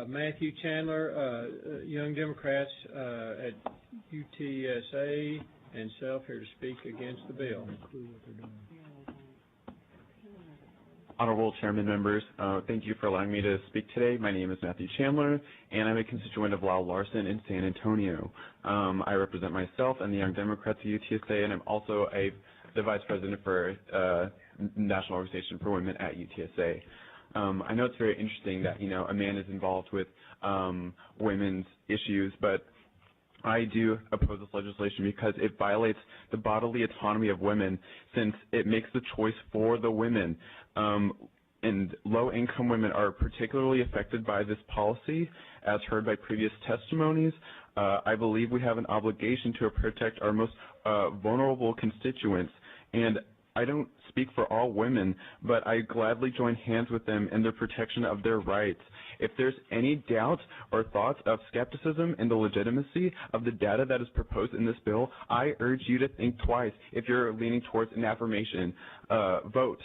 Matthew Chandler, Young Democrats at UTSA, and self here to speak against the bill. Honorable Chairman, members, thank you for allowing me to speak today. My name is Matthew Chandler, and I'm a constituent of Lyle Larson in San Antonio. I represent myself and the Young Democrats at UTSA, and I'm also the Vice President for National Organization for Women at UTSA. I know it's very interesting that, a man is involved with women's issues, but I do oppose this legislation because it violates the bodily autonomy of women, since it makes the choice for the women. And low-income women are particularly affected by this policy, as heard by previous testimonies. I believe we have an obligation to protect our most vulnerable constituents, and I don't speak for all women, but I gladly join hands with them in the protection of their rights. If there's any doubt or thoughts of skepticism in the legitimacy of the data that is proposed in this bill, I urge you to think twice if you're leaning towards an affirmation vote.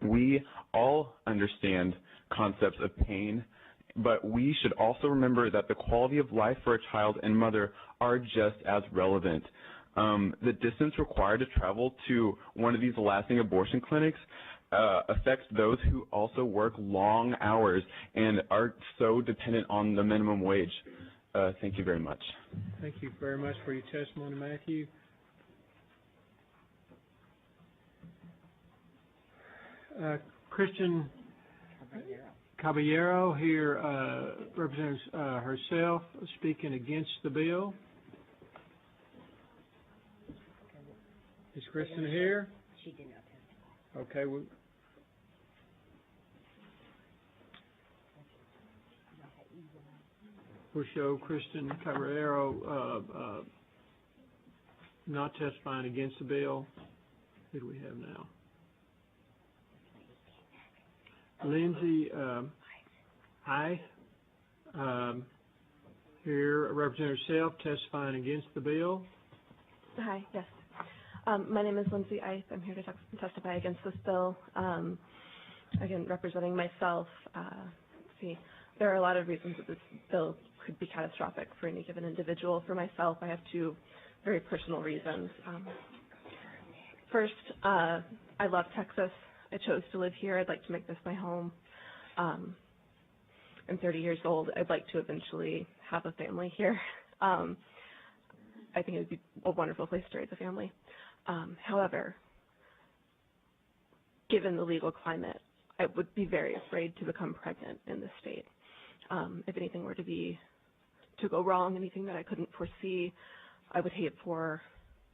We all understand concepts of pain, but we should also remember that the quality of life for a child and mother are just as relevant. The distance required to travel to one of these lasting abortion clinics affects those who also work long hours and are so dependent on the minimum wage. Thank you very much. Thank you very much for your testimony, Matthew. Christian Caballero here represents herself, speaking against the bill. Is Kristen here? She did not testify. Okay. We'll show Kristen Caballero not testifying against the bill. Who do we have now? Lindsay here representing herself, testifying against the bill. Hi, yes. My name is Lindsay Ice. I'm here to testify against this bill. Again, representing myself. There are a lot of reasons that this bill could be catastrophic for any given individual. For myself, I have two very personal reasons. First, I love Texas. I chose to live here. I'd like to make this my home. I'm 30 years old. I'd like to eventually have a family here. I think it would be a wonderful place to raise a family. However, given the legal climate, I would be very afraid to become pregnant in this state. If anything were to go wrong, anything that I couldn't foresee, I would hate for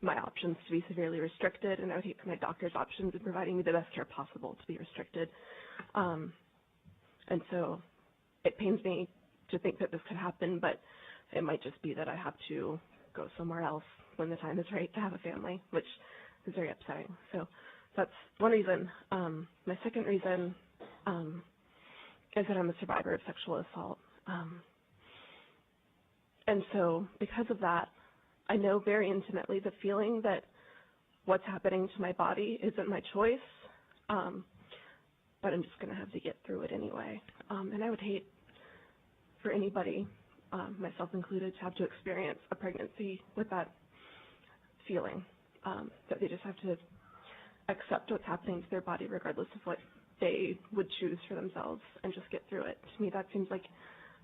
my options to be severely restricted, and I would hate for my doctor's options in providing me the best care possible to be restricted. And so it pains me to think that this could happen, but it might just be that I have to go somewhere else when the time is right to have a family, which is very upsetting. So that's one reason. My second reason is that I'm a survivor of sexual assault. And so because of that, I know very intimately the feeling that what's happening to my body isn't my choice, but I'm just going to have to get through it anyway. And I would hate for anybody, myself included, to have to experience a pregnancy with that feeling, that they just have to accept what's happening to their body regardless of what they would choose for themselves and just get through it. To me, that seems like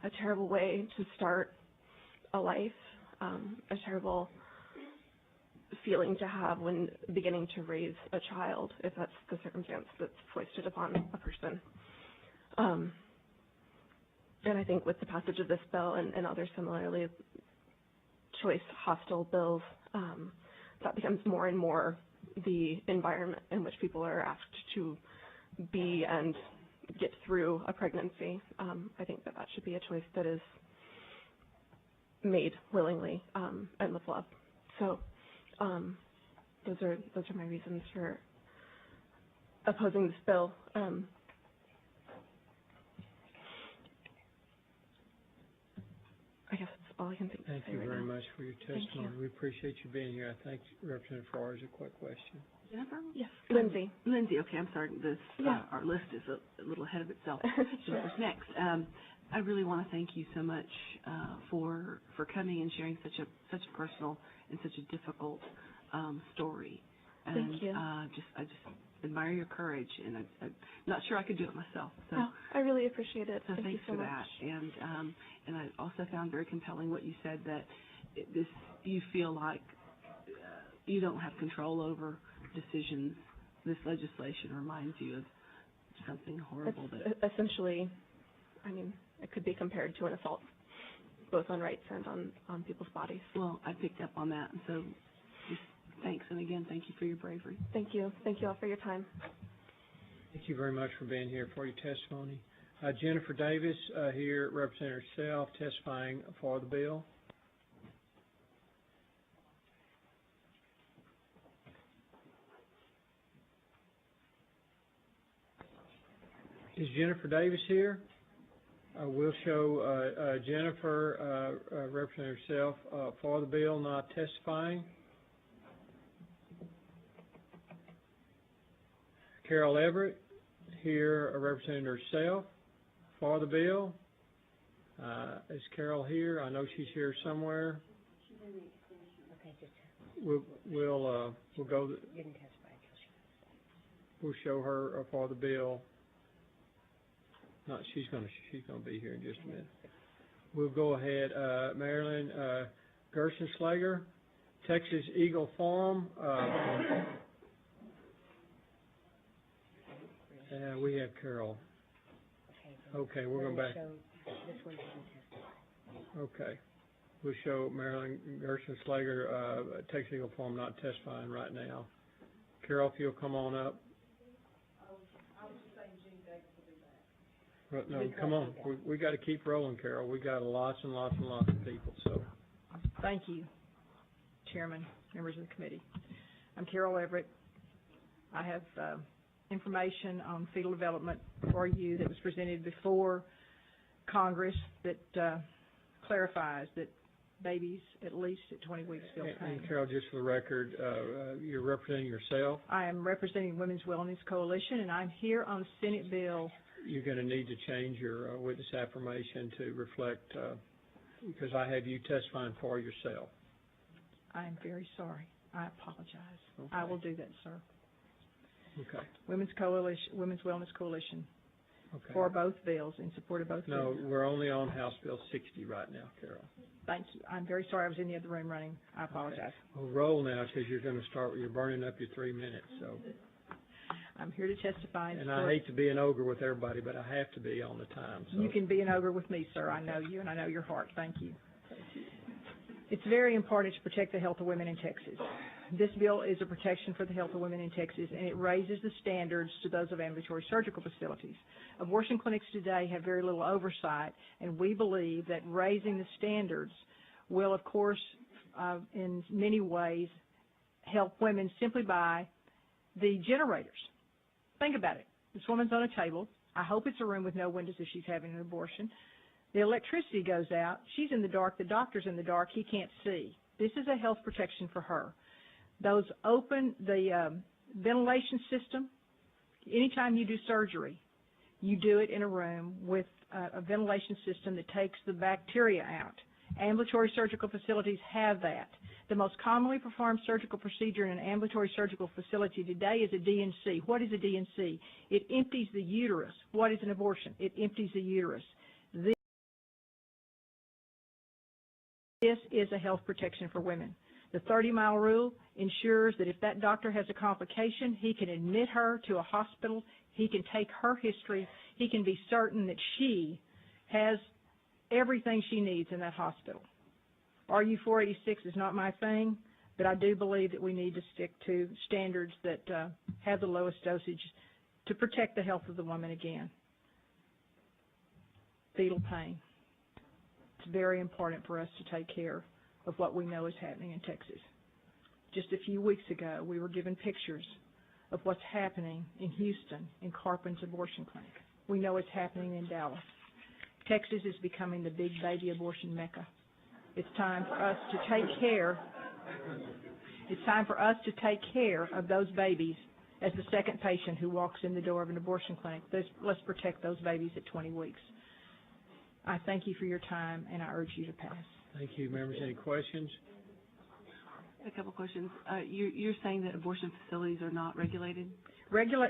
a terrible way to start a life, a terrible feeling to have when beginning to raise a child, if that's the circumstance that's foisted upon a person. And I think with the passage of this bill and other similarly choice hostile bills, that becomes more and more the environment in which people are asked to be and get through a pregnancy. I think that should be a choice that is made willingly and with love. So those are my reasons for opposing this bill. I guess that's all I can think. Thank you very much for your testimony. We appreciate you being here. I thank Representative Farrar. Is a quick question. Jennifer? Yes, Lindsay. Lindsay, okay, I'm sorry. Yeah. Our list is a little ahead of itself. So who's next? I really want to thank you so much for coming and sharing such a personal and such a difficult story. And Thank you. I just admire your courage, and I'm not sure I could do it myself. So I really appreciate it. so Thank you thanks so for much. that. And I also found very compelling what you said, that you feel like you don't have control over decisions. This legislation reminds you of something horrible. It's essentially, I mean, it could be compared to an assault, both on rights and on people's bodies. Well, I picked up on that, and so just thanks. And again, thank you for your bravery. Thank you. Thank you all for your time. Thank you very much for being here for your testimony. Jennifer Davis here representing herself, testifying for the bill. Is Jennifer Davis here? We'll show Jennifer representing herself for the bill, not testifying. Carol Everett here representing herself for the bill. Is Carol here? I know she's here somewhere. She's in the extension. Okay, just We'll go. didn't testify until she. We'll show her for the bill. No, she's gonna be here in just a minute. We'll go ahead. Marilyn Gershenschlager, Texas Eagle Forum. We have Carol. Okay, we're going back. This one didn't testify. Okay. We'll show Marilyn Gershenschlager, Texas Eagle Forum, not testifying right now. Carol, if you'll come on up. No, come on. We got to keep rolling, Carol. We got lots and lots and lots of people. So. Thank you, Chairman, members of the committee. I'm Carol Everett. I have information on fetal development for you that was presented before Congress that clarifies that babies at least at 20 weeks feel pain. And Carol, just for the record, you're representing yourself. I am representing Women's Wellness Coalition, and I'm here on Senate Bill. You're going to need to change your witness affirmation to reflect, because I have you testifying for yourself. I am very sorry. I apologize. Okay. I will do that, sir. Okay. Women's Wellness Coalition. Okay. For both bills, in support of both bills. No, we're only on House Bill 60 right now, Carol. Thank you. I'm very sorry I was in the other room running. I apologize. Okay. Well, roll now, because you're going to start. You're burning up your 3 minutes. So. I'm here to testify. And I hate to be an ogre with everybody, but I have to be on the time. So. You can be an ogre with me, sir. I know you, and I know your heart. Thank you. It's very important to protect the health of women in Texas. This bill is a protection for the health of women in Texas, and it raises the standards to those of ambulatory surgical facilities. Abortion clinics today have very little oversight, and we believe that raising the standards will, of course, in many ways, help women simply by the generators. Think about it. This woman's on a table. I hope it's a room with no windows if she's having an abortion. The electricity goes out. She's in the dark. The doctor's in the dark. He can't see. This is a health protection for her. The ventilation system, anytime you do surgery, you do it in a room with a ventilation system that takes the bacteria out. Ambulatory surgical facilities have that. The most commonly performed surgical procedure in an ambulatory surgical facility today is a D&C. What is a D&C? It empties the uterus. What is an abortion? It empties the uterus. This is a health protection for women. The 30-mile rule ensures that if that doctor has a complication, he can admit her to a hospital, he can take her history, he can be certain that she has everything she needs in that hospital. RU-486 is not my thing, but I do believe that we need to stick to standards that have the lowest dosage to protect the health of the woman again. Fetal pain. It's very important for us to take care of what we know is happening in Texas. Just a few weeks ago, we were given pictures of what's happening in Houston in Carpin's abortion clinic. We know it's happening in Dallas. Texas is becoming the big baby abortion mecca. It's time for us to take care. It's time for us to take care of those babies as the second patient who walks in the door of an abortion clinic. Let's protect those babies at 20 weeks. I thank you for your time, and I urge you to pass. Thank you. Members, any questions? A couple questions. You're saying that abortion facilities are not regulated?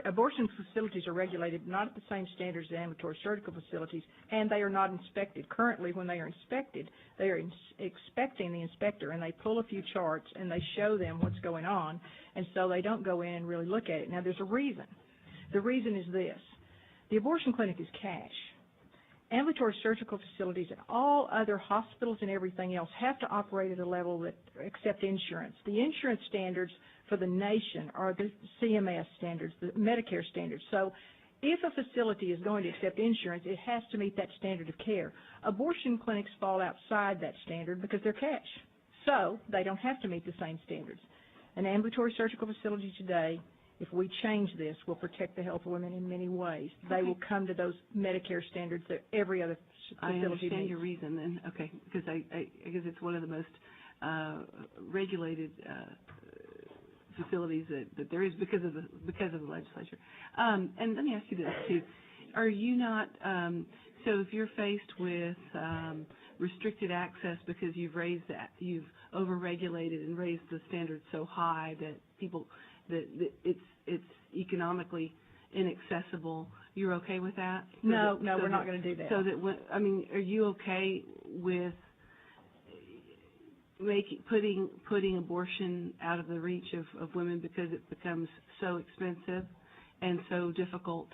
Abortion facilities are regulated not at the same standards as ambulatory surgical facilities, and they are not inspected. Currently, when they are inspected, they are expecting the inspector, and they pull a few charts, and they show them what's going on, and so they don't go in and really look at it. Now, there's a reason. The reason is this. The abortion clinic is cash. Ambulatory surgical facilities and all other hospitals and everything else have to operate at a level that accept insurance. The insurance standards for the nation are the CMS standards, the Medicare standards. So if a facility is going to accept insurance, it has to meet that standard of care. Abortion clinics fall outside that standard because they're cash. So they don't have to meet the same standards. An ambulatory surgical facility today, if we change this, will protect the health of women in many ways. They will come to those Medicare standards that every other facility I understand meets. your reason then, okay, because I guess it's one of the most regulated facilities that there is because of the legislature. And let me ask you this too: are you not? So if you're faced with restricted access because you've overregulated and raised the standards so high that it's economically inaccessible, you're okay with that? No, we're not going to do that. So that are you okay with putting abortion out of the reach of women because it becomes so expensive and so difficult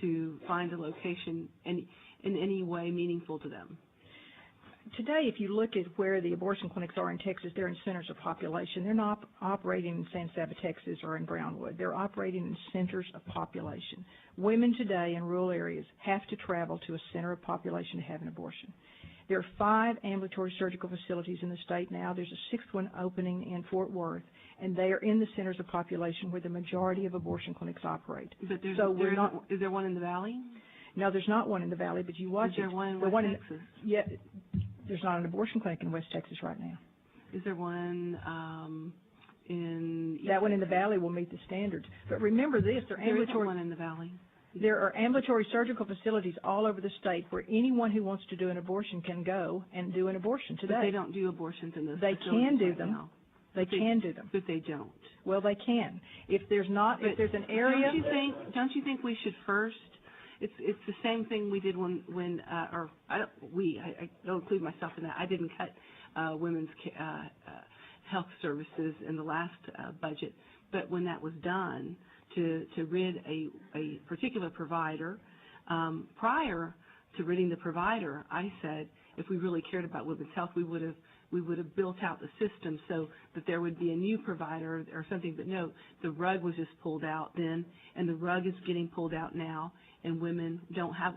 to find a location in any way meaningful to them? Today, if you look at where the abortion clinics are in Texas, they're in centers of population. They're not operating in San Saba, Texas, or in Brownwood. They're operating in centers of population. Women today in rural areas have to travel to a center of population to have an abortion. There are 5 ambulatory surgical facilities in the state now. There's a 6th one opening in Fort Worth, and they are in the centers of population where the majority of abortion clinics operate. But is there one in the Valley? No, there's not one in the Valley, but you watch it. Is there one in West Texas? Yeah, there's not an abortion clinic in West Texas right now. Is there one in East That one in Texas? the Valley will meet the standards. But remember this, There isn't one in the Valley. There are ambulatory surgical facilities all over the state where anyone who wants to do an abortion can go and do an abortion today. But they don't do abortions in those They facilities can do right them. now. They can do them. But they don't. Well, they can. If there's an area. Don't you think we should first? It's the same thing we did when I don't include myself in that. I didn't cut women's health services in the last budget, but when that was done to rid a particular provider, prior to ridding the provider, I said if we really cared about women's health, we would have built out the system so that there would be a new provider or something. But no, the rug was just pulled out then, and the rug is getting pulled out now, and women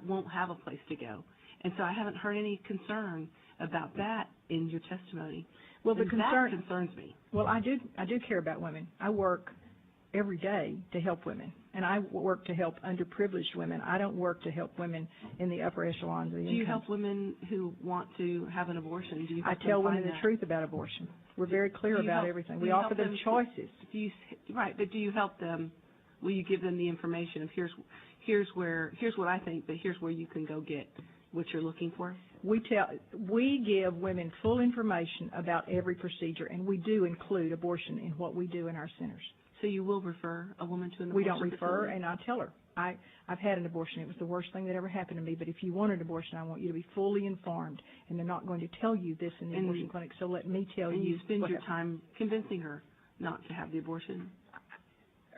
won't have a place to go. And so I haven't heard any concern about that in your testimony. Well, the concern that concerns me. Well, I do care about women. I work every day to help women, and I work to help underprivileged women. I don't work to help women in the upper echelons of the income. Do you help women who want to have an abortion? Do you help I tell them women find the truth about abortion. We're very clear about everything. We offer them choices. Right, but do you help them? Will you give them the information of here's what I think, but here's where you can go get what you're looking for? We give women full information about every procedure, and we do include abortion in what we do in our centers. So you will refer a woman to an abortion We don't refer, facility? and I tell her, I've had an abortion. It was the worst thing that ever happened to me, but if you want an abortion, I want you to be fully informed, and they're not going to tell you this in the abortion clinic, so let me tell you. And you spend what your happened. time convincing her not to have the abortion?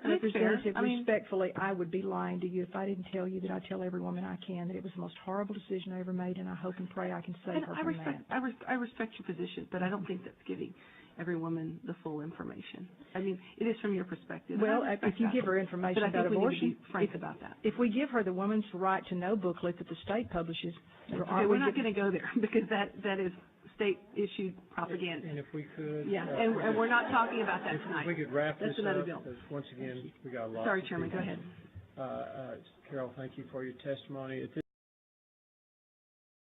Representative, respectfully, I would be lying to you if I didn't tell you that I tell every woman I can that it was the most horrible decision I ever made, and I hope and pray I can save her from that. I respect your position, but I don't think that's giving every woman the full information. I mean, it is from your perspective. Well, if you give her information about abortion, but I think we need to be frank about that. If we give her the Woman's Right to Know booklet that the state publishes, okay, we're not going to go there because that is state-issued propaganda. And if we could. Yeah, and we're not talking about that tonight. If we could wrap this That's another up, bill. because once again, we got a lot. Sorry, Chairman, go ahead. Carol, thank you for your testimony. At this